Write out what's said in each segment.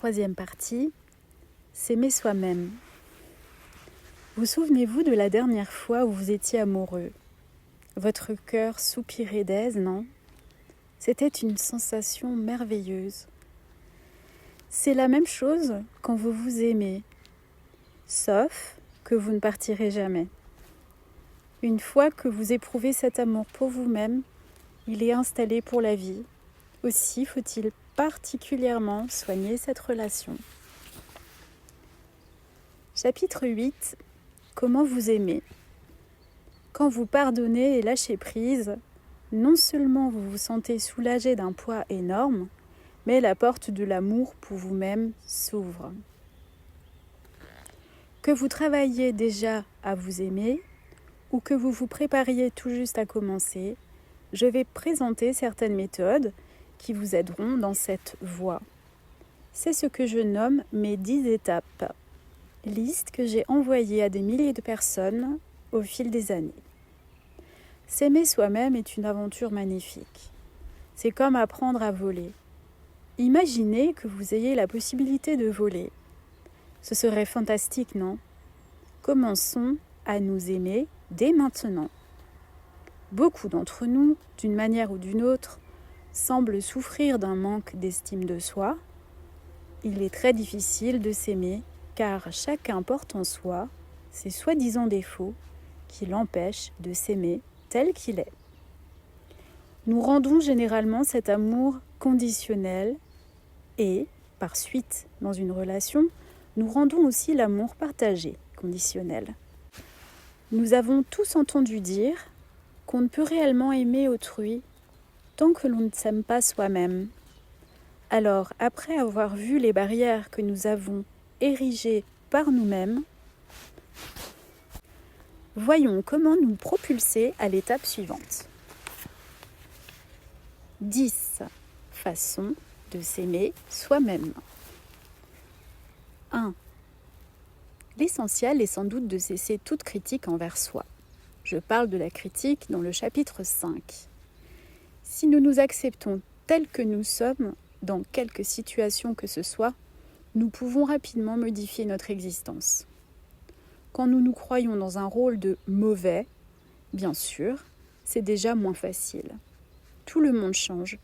troisième partie, s'aimer soi-même. Vous souvenez-vous de la dernière fois où vous étiez amoureux? Votre cœur soupirait d'aise, non? C'était une sensation merveilleuse. C'est la même chose quand vous vous aimez, sauf que vous ne partirez jamais. Une fois que vous éprouvez cet amour pour vous-même, il est installé pour la vie. Aussi faut-il particulièrement soigner cette relation. Chapitre 8. Comment vous aimer? Quand vous pardonnez et lâchez prise, non seulement vous vous sentez soulagé d'un poids énorme, mais la porte de l'amour pour vous-même s'ouvre. Que vous travailliez déjà à vous aimer ou que vous vous prépariez tout juste à commencer, je vais présenter certaines méthodes qui vous aideront dans cette voie. C'est ce que je nomme mes 10 étapes, liste que j'ai envoyée à des milliers de personnes au fil des années. S'aimer soi-même est une aventure magnifique. C'est comme apprendre à voler. Imaginez que vous ayez la possibilité de voler. Ce serait fantastique, non? Commençons à nous aimer dès maintenant. Beaucoup d'entre nous, d'une manière ou d'une autre, semblent souffrir d'un manque d'estime de soi. Il est très difficile de s'aimer car chacun porte en soi ses soi-disant défauts qui l'empêchent de s'aimer tel qu'il est. Nous rendons généralement cet amour conditionnel et, par suite, dans une relation, nous rendons aussi l'amour partagé conditionnel. Nous avons tous entendu dire qu'on ne peut réellement aimer autrui tant que l'on ne s'aime pas soi-même. Alors, après avoir vu les barrières que nous avons érigées par nous-mêmes, voyons comment nous propulser à l'étape suivante. 10 façons de s'aimer soi-même. 1. L'essentiel est sans doute de cesser toute critique envers soi. Je parle de la critique dans le chapitre 5. Si nous nous acceptons tels que nous sommes, dans quelque situation que ce soit, nous pouvons rapidement modifier notre existence. Quand nous nous croyons dans un rôle de mauvais, bien sûr, c'est déjà moins facile. Tout le monde change,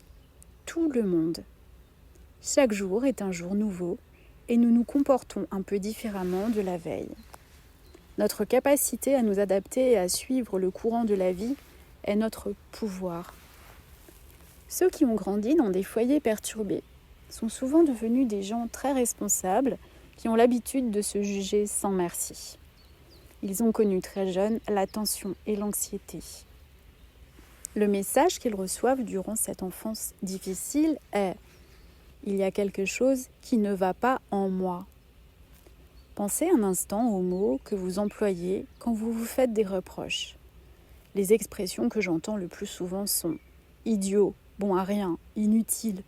tout le monde. Chaque jour est un jour nouveau et nous nous comportons un peu différemment de la veille. Notre capacité à nous adapter et à suivre le courant de la vie est notre pouvoir. Ceux qui ont grandi dans des foyers perturbés sont souvent devenus des gens très responsables qui ont l'habitude de se juger sans merci. Ils ont connu très jeunes la tension et l'anxiété. Le message qu'ils reçoivent durant cette enfance difficile est « Il y a quelque chose qui ne va pas en moi ». Pensez un instant aux mots que vous employez quand vous vous faites des reproches. Les expressions que j'entends le plus souvent sont « idiot », bon à rien, inutile,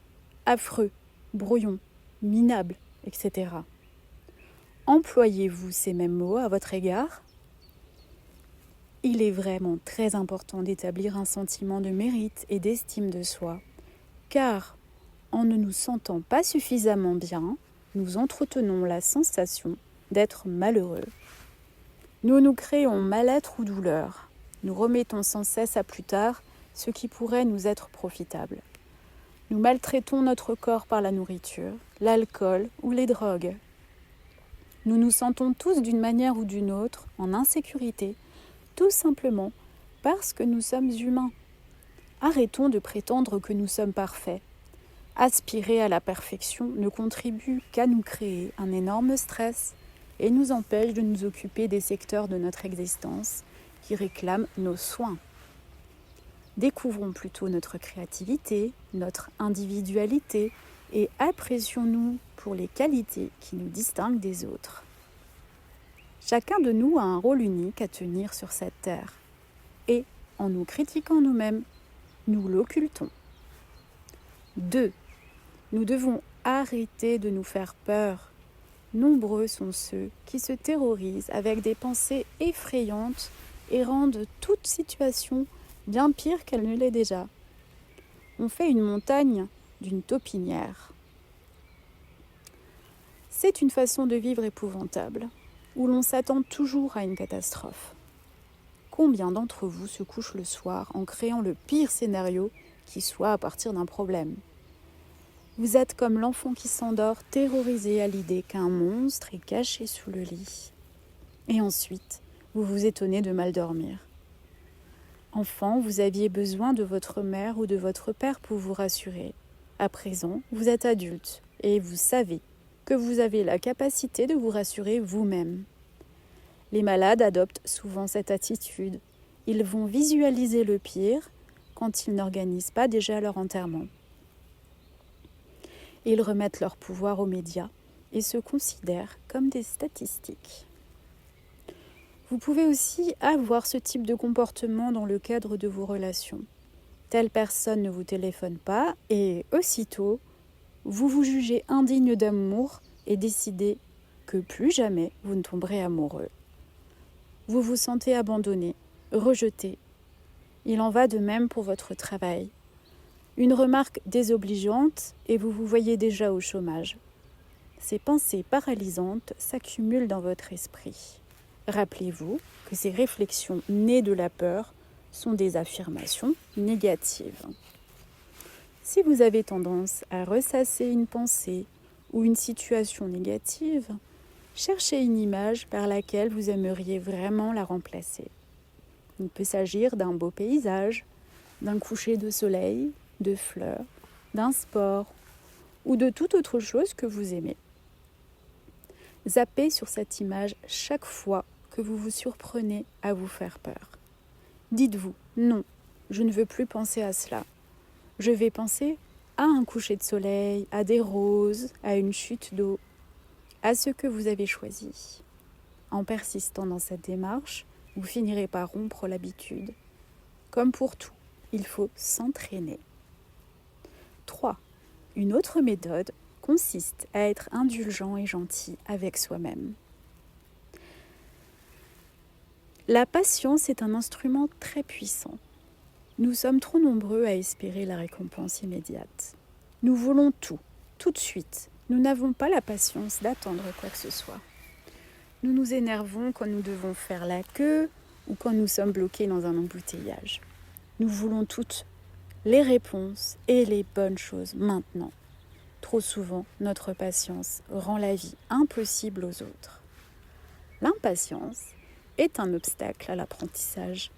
affreux, brouillon, minable, etc. Employez-vous ces mêmes mots à votre égard? Il est vraiment très important d'établir un sentiment de mérite et d'estime de soi, car en ne nous sentant pas suffisamment bien, nous entretenons la sensation d'être malheureux. Nous nous créons mal-être ou douleur. Nous remettons sans cesse à plus tard ce qui pourrait nous être profitable. Nous maltraitons notre corps par la nourriture, l'alcool ou les drogues. Nous nous sentons tous d'une manière ou d'une autre en insécurité, tout simplement parce que nous sommes humains. Arrêtons de prétendre que nous sommes parfaits. Aspirer à la perfection ne contribue qu'à nous créer un énorme stress et nous empêche de nous occuper des secteurs de notre existence qui réclament nos soins. Découvrons plutôt notre créativité, notre individualité et apprécions-nous pour les qualités qui nous distinguent des autres. Chacun de nous a un rôle unique à tenir sur cette terre et, en nous critiquant nous-mêmes, nous l'occultons. 2. Nous devons arrêter de nous faire peur. Nombreux sont ceux qui se terrorisent avec des pensées effrayantes et rendent toute situation bien pire qu'elle ne l'est déjà. On fait une montagne d'une taupinière. C'est une façon de vivre épouvantable, où l'on s'attend toujours à une catastrophe. Combien d'entre vous se couchent le soir en créant le pire scénario qui soit à partir d'un problème ? Vous êtes comme l'enfant qui s'endort, terrorisé à l'idée qu'un monstre est caché sous le lit. Et ensuite, vous vous étonnez de mal dormir. Enfant, vous aviez besoin de votre mère ou de votre père pour vous rassurer. À présent, vous êtes adulte et vous savez que vous avez la capacité de vous rassurer vous-même. Les malades adoptent souvent cette attitude. Ils vont visualiser le pire quand ils n'organisent pas déjà leur enterrement. Ils remettent leur pouvoir aux médias et se considèrent comme des statistiques. Vous pouvez aussi avoir ce type de comportement dans le cadre de vos relations. Telle personne ne vous téléphone pas et aussitôt, vous vous jugez indigne d'amour et décidez que plus jamais vous ne tomberez amoureux. Vous vous sentez abandonné, rejeté. Il en va de même pour votre travail. Une remarque désobligeante et vous vous voyez déjà au chômage. Ces pensées paralysantes s'accumulent dans votre esprit. Rappelez-vous que ces réflexions nées de la peur sont des affirmations négatives. Si vous avez tendance à ressasser une pensée ou une situation négative, cherchez une image par laquelle vous aimeriez vraiment la remplacer. Il peut s'agir d'un beau paysage, d'un coucher de soleil, de fleurs, d'un sport ou de toute autre chose que vous aimez. Zappez sur cette image chaque fois que vous vous surprenez à vous faire peur. Dites-vous, non, je ne veux plus penser à cela. Je vais penser à un coucher de soleil, à des roses, à une chute d'eau, à ce que vous avez choisi. En persistant dans cette démarche, vous finirez par rompre l'habitude. Comme pour tout, il faut s'entraîner. 3. Une autre méthode consiste à être indulgent et gentil avec soi-même. La patience est un instrument très puissant. Nous sommes trop nombreux à espérer la récompense immédiate. Nous voulons tout de suite. Nous n'avons pas la patience d'attendre quoi que ce soit. Nous nous énervons quand nous devons faire la queue ou quand nous sommes bloqués dans un embouteillage. Nous voulons toutes les réponses et les bonnes choses maintenant. Trop souvent, notre patience rend la vie impossible aux autres. L'impatience est un obstacle à l'apprentissage.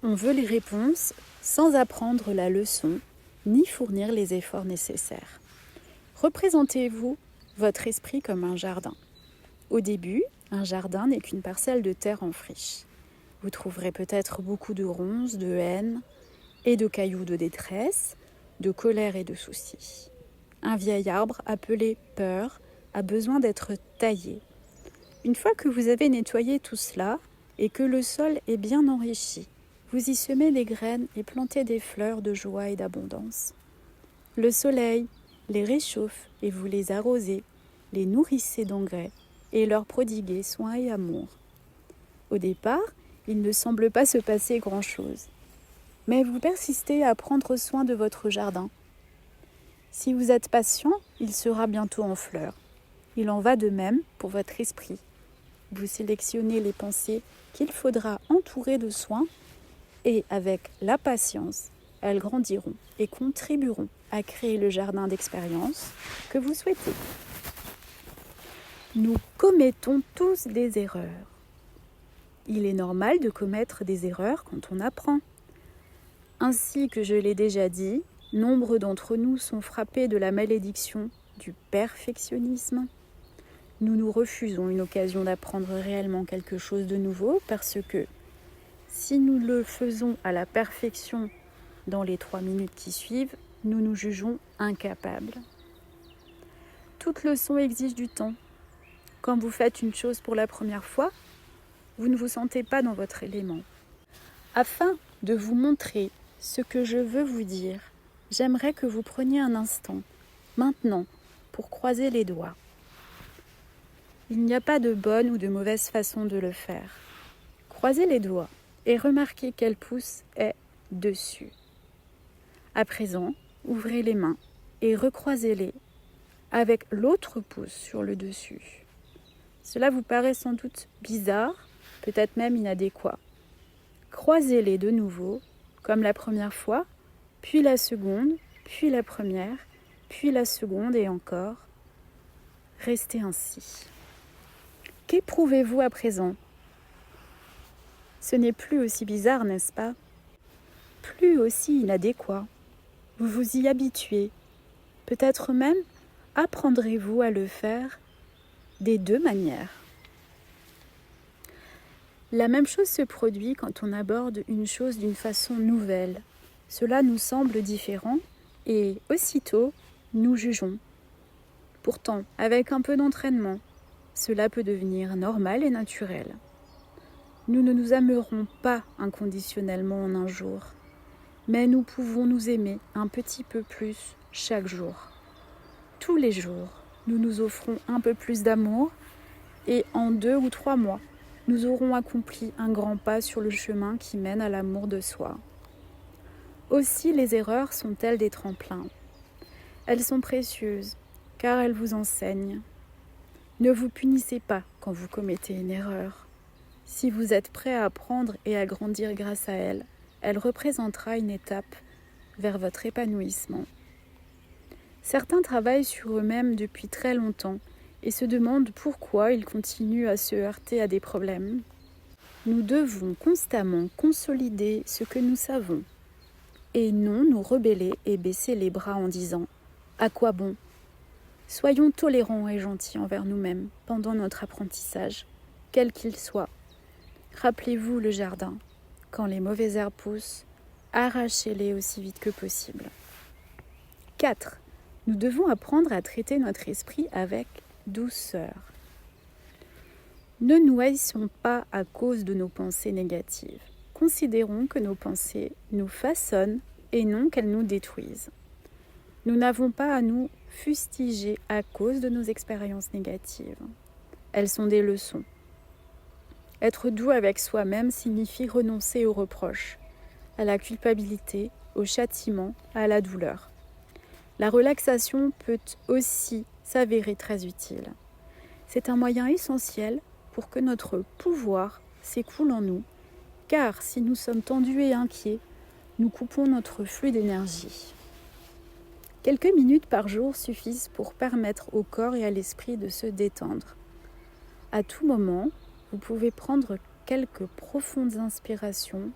On veut les réponses sans apprendre la leçon ni fournir les efforts nécessaires. Représentez-vous votre esprit comme un jardin. Au début, un jardin n'est qu'une parcelle de terre en friche. Vous trouverez peut-être beaucoup de ronces, de haines et de cailloux de détresse, de colère et de soucis. Un vieil arbre appelé peur a besoin d'être taillé. Une fois que vous avez nettoyé tout cela et que le sol est bien enrichi, vous y semez des graines et plantez des fleurs de joie et d'abondance. Le soleil les réchauffe et vous les arrosez, les nourrissez d'engrais et leur prodiguez soin et amour. Au départ, il ne semble pas se passer grand-chose, mais vous persistez à prendre soin de votre jardin. Si vous êtes patient, il sera bientôt en fleurs. Il en va de même pour votre esprit. Vous sélectionnez les pensées qu'il faudra entourer de soins et avec la patience, elles grandiront et contribueront à créer le jardin d'expérience que vous souhaitez. Nous commettons tous des erreurs. Il est normal de commettre des erreurs quand on apprend. Ainsi que je l'ai déjà dit, nombre d'entre nous sont frappés de la malédiction du perfectionnisme. Nous nous refusons une occasion d'apprendre réellement quelque chose de nouveau parce que si nous le faisons à la perfection dans les 3 minutes qui suivent, nous nous jugeons incapables. Toute leçon exige du temps. Quand vous faites une chose pour la première fois, vous ne vous sentez pas dans votre élément. Afin de vous montrer ce que je veux vous dire, j'aimerais que vous preniez un instant, maintenant, pour croiser les doigts. Il n'y a pas de bonne ou de mauvaise façon de le faire. Croisez les doigts et remarquez quel pouce est dessus. À présent, ouvrez les mains et recroisez-les avec l'autre pouce sur le dessus. Cela vous paraît sans doute bizarre, peut-être même inadéquat. Croisez-les de nouveau, comme la première fois, puis la seconde, puis la première, puis la seconde et encore. Restez ainsi. Qu'éprouvez-vous à présent ? Ce n'est plus aussi bizarre, n'est-ce pas ? Plus aussi inadéquat. Vous vous y habituez. Peut-être même apprendrez-vous à le faire des deux manières. La même chose se produit quand on aborde une chose d'une façon nouvelle. Cela nous semble différent et aussitôt nous jugeons. Pourtant, avec un peu d'entraînement, cela peut devenir normal et naturel. Nous ne nous aimerons pas inconditionnellement en un jour, mais nous pouvons nous aimer un petit peu plus chaque jour. Tous les jours, nous nous offrons un peu plus d'amour et en 2 ou 3 mois, nous aurons accompli un grand pas sur le chemin qui mène à l'amour de soi. Aussi, les erreurs sont-elles des tremplins. Elles sont précieuses, car elles vous enseignent. Ne vous punissez pas quand vous commettez une erreur. Si vous êtes prêt à apprendre et à grandir grâce à elle, elle représentera une étape vers votre épanouissement. Certains travaillent sur eux-mêmes depuis très longtemps et se demandent pourquoi ils continuent à se heurter à des problèmes. Nous devons constamment consolider ce que nous savons et non nous rebeller et baisser les bras en disant « À quoi bon ?» Soyons tolérants et gentils envers nous-mêmes pendant notre apprentissage, quel qu'il soit. Rappelez-vous le jardin. Quand les mauvaises herbes poussent, arrachez-les aussi vite que possible. 4. Nous devons apprendre à traiter notre esprit avec douceur. Ne nous haïssons pas à cause de nos pensées négatives. Considérons que nos pensées nous façonnent et non qu'elles nous détruisent. Nous n'avons pas à nous fustiger à cause de nos expériences négatives. Elles sont des leçons. Être doux avec soi-même signifie renoncer aux reproches, à la culpabilité, au châtiment, à la douleur. La relaxation peut aussi s'avérer très utile. C'est un moyen essentiel pour que notre pouvoir s'écoule en nous, car si nous sommes tendus et inquiets, nous coupons notre flux d'énergie. Quelques minutes par jour suffisent pour permettre au corps et à l'esprit de se détendre. À tout moment, vous pouvez prendre quelques profondes inspirations,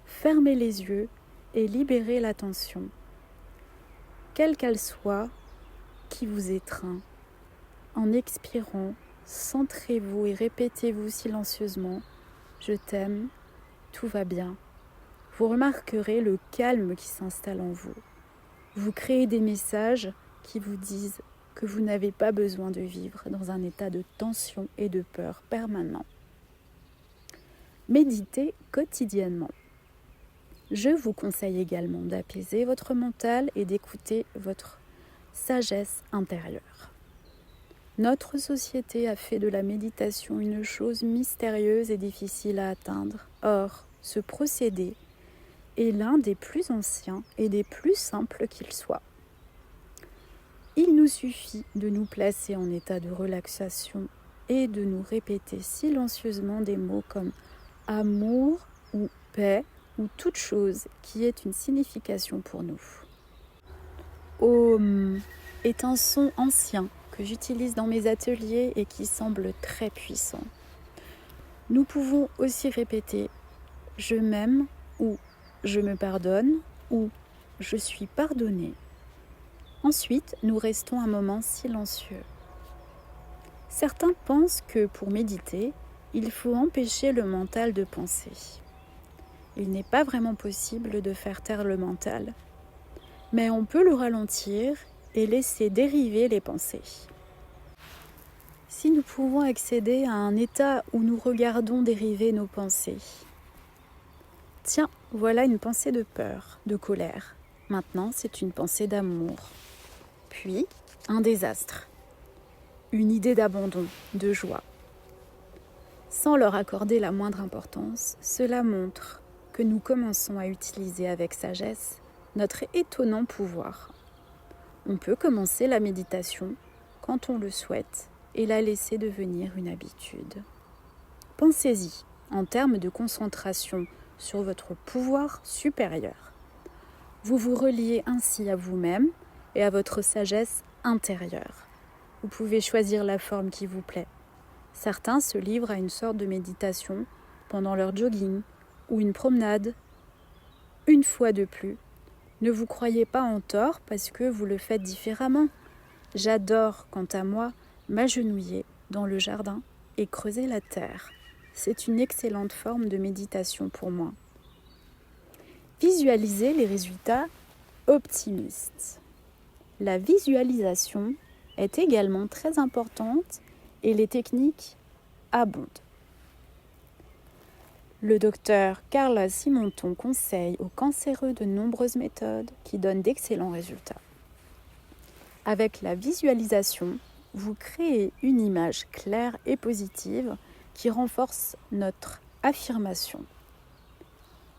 fermer les yeux et libérer la tension, quelle qu'elle soit, qui vous étreint. En expirant, centrez-vous et répétez-vous silencieusement « Je t'aime, tout va bien ». Vous remarquerez le calme qui s'installe en vous. Vous créez des messages qui vous disent que vous n'avez pas besoin de vivre dans un état de tension et de peur permanent. Méditez quotidiennement. Je vous conseille également d'apaiser votre mental et d'écouter votre sagesse intérieure. Notre société a fait de la méditation une chose mystérieuse et difficile à atteindre. Or, ce procédé est l'un des plus anciens et des plus simples qu'il soit. Il nous suffit de nous placer en état de relaxation et de nous répéter silencieusement des mots comme amour ou paix ou toute chose qui ait une signification pour nous. Om est un son ancien que j'utilise dans mes ateliers et qui semble très puissant. Nous pouvons aussi répéter « je m'aime » ou « je me pardonne » ou « je suis pardonné ». Ensuite, nous restons un moment silencieux. Certains pensent que pour méditer, il faut empêcher le mental de penser. Il n'est pas vraiment possible de faire taire le mental, mais on peut le ralentir et laisser dériver les pensées. Si nous pouvons accéder à un état où nous regardons dériver nos pensées. Tiens, voilà une pensée de peur, de colère. Maintenant, c'est une pensée d'amour. Puis, un désastre. Une idée d'abandon, de joie. Sans leur accorder la moindre importance, cela montre que nous commençons à utiliser avec sagesse notre étonnant pouvoir. On peut commencer la méditation quand on le souhaite et la laisser devenir une habitude. Pensez-y en termes de concentration sur votre pouvoir supérieur. Vous vous reliez ainsi à vous-même et à votre sagesse intérieure. Vous pouvez choisir la forme qui vous plaît. Certains se livrent à une sorte de méditation pendant leur jogging ou une promenade. Une fois de plus, ne vous croyez pas en tort parce que vous le faites différemment. J'adore, quant à moi, m'agenouiller dans le jardin et creuser la terre. C'est une excellente forme de méditation pour moi. Visualisez les résultats optimistes. La visualisation est également très importante et les techniques abondent. Le docteur Carla Simonton conseille aux cancéreux de nombreuses méthodes qui donnent d'excellents résultats. Avec la visualisation, vous créez une image claire et positive qui renforce notre affirmation.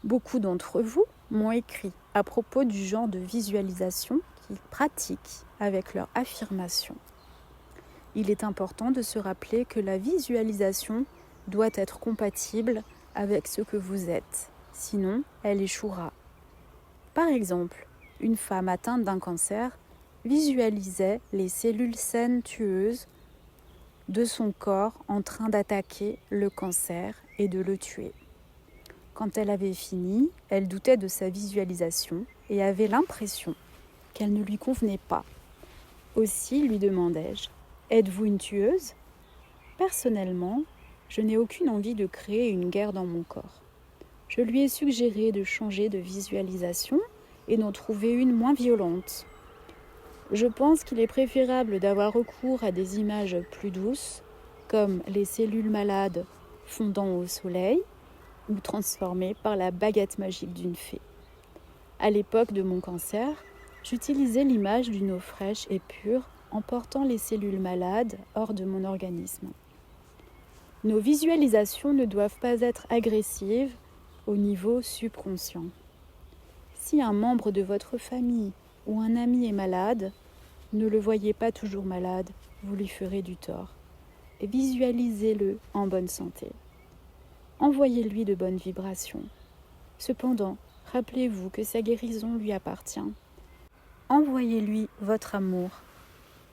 Beaucoup d'entre vous m'ont écrit à propos du genre de visualisation qu'ils pratiquent avec leur affirmation. Il est important de se rappeler que la visualisation doit être compatible avec ce que vous êtes, sinon elle échouera. Par exemple, une femme atteinte d'un cancer visualisait les cellules saines tueuses de son corps en train d'attaquer le cancer et de le tuer. Quand elle avait fini, elle doutait de sa visualisation et avait l'impression qu'elle ne lui convenait pas. Aussi lui demandai-je : « Êtes-vous une tueuse ? Personnellement, je n'ai aucune envie de créer une guerre dans mon corps. » Je lui ai suggéré de changer de visualisation et d'en trouver une moins violente. Je pense qu'il est préférable d'avoir recours à des images plus douces, comme les cellules malades fondant au soleil ou transformées par la baguette magique d'une fée. À l'époque de mon cancer, j'utilisais l'image d'une eau fraîche et pure en portant les cellules malades hors de mon organisme. Nos visualisations ne doivent pas être agressives au niveau subconscient. Si un membre de votre famille ou un ami est malade, ne le voyez pas toujours malade, vous lui ferez du tort. Et visualisez-le en bonne santé. Envoyez-lui de bonnes vibrations. Cependant, rappelez-vous que sa guérison lui appartient. Envoyez-lui votre amour.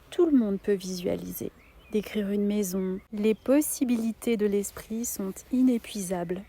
Tout le monde peut visualiser, décrire une maison. Les possibilités de l'esprit sont inépuisables